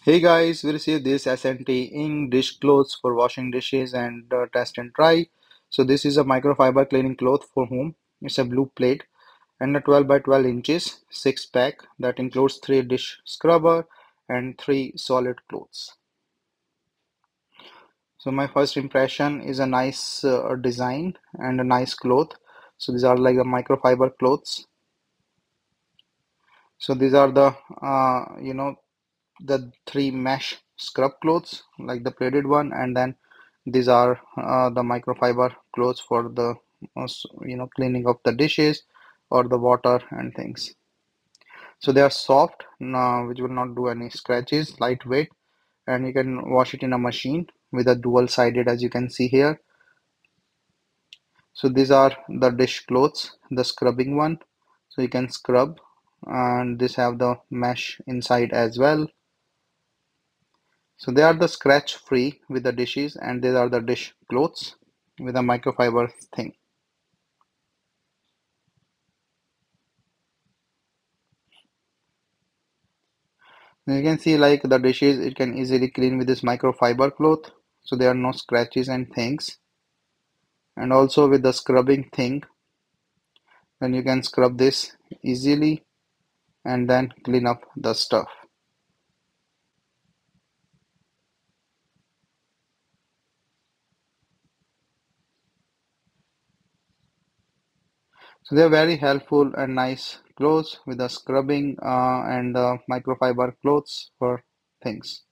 Hey guys, we received this S&T ink dish cloths for washing dishes and test and try. So this is a microfiber cleaning cloth for home. It's a blue plate and a 12 by 12 inches 6 pack that includes 3 dish scrubber and 3 solid clothes. So my first impression is a nice design and a nice cloth. So these are like the microfiber clothes. So these are the 3 mesh scrub clothes like the plated one, and then these are the microfiber clothes for the cleaning of the dishes or the water and things. So they are soft, which will not do any scratches, lightweight, and you can wash it in a machine with a dual sided, as you can see here. So these are the dish clothes, the scrubbing one, so you can scrub, and this have the mesh inside as well. So they are the scratch free with the dishes, and these are the dish clothes with a microfiber thing. You can see like the dishes, it can easily clean with this microfiber cloth, so there are no scratches and things. And also with the scrubbing thing, then you can scrub this easily and then clean up the stuff. So they are very helpful and nice clothes with the scrubbing and the microfiber clothes for things.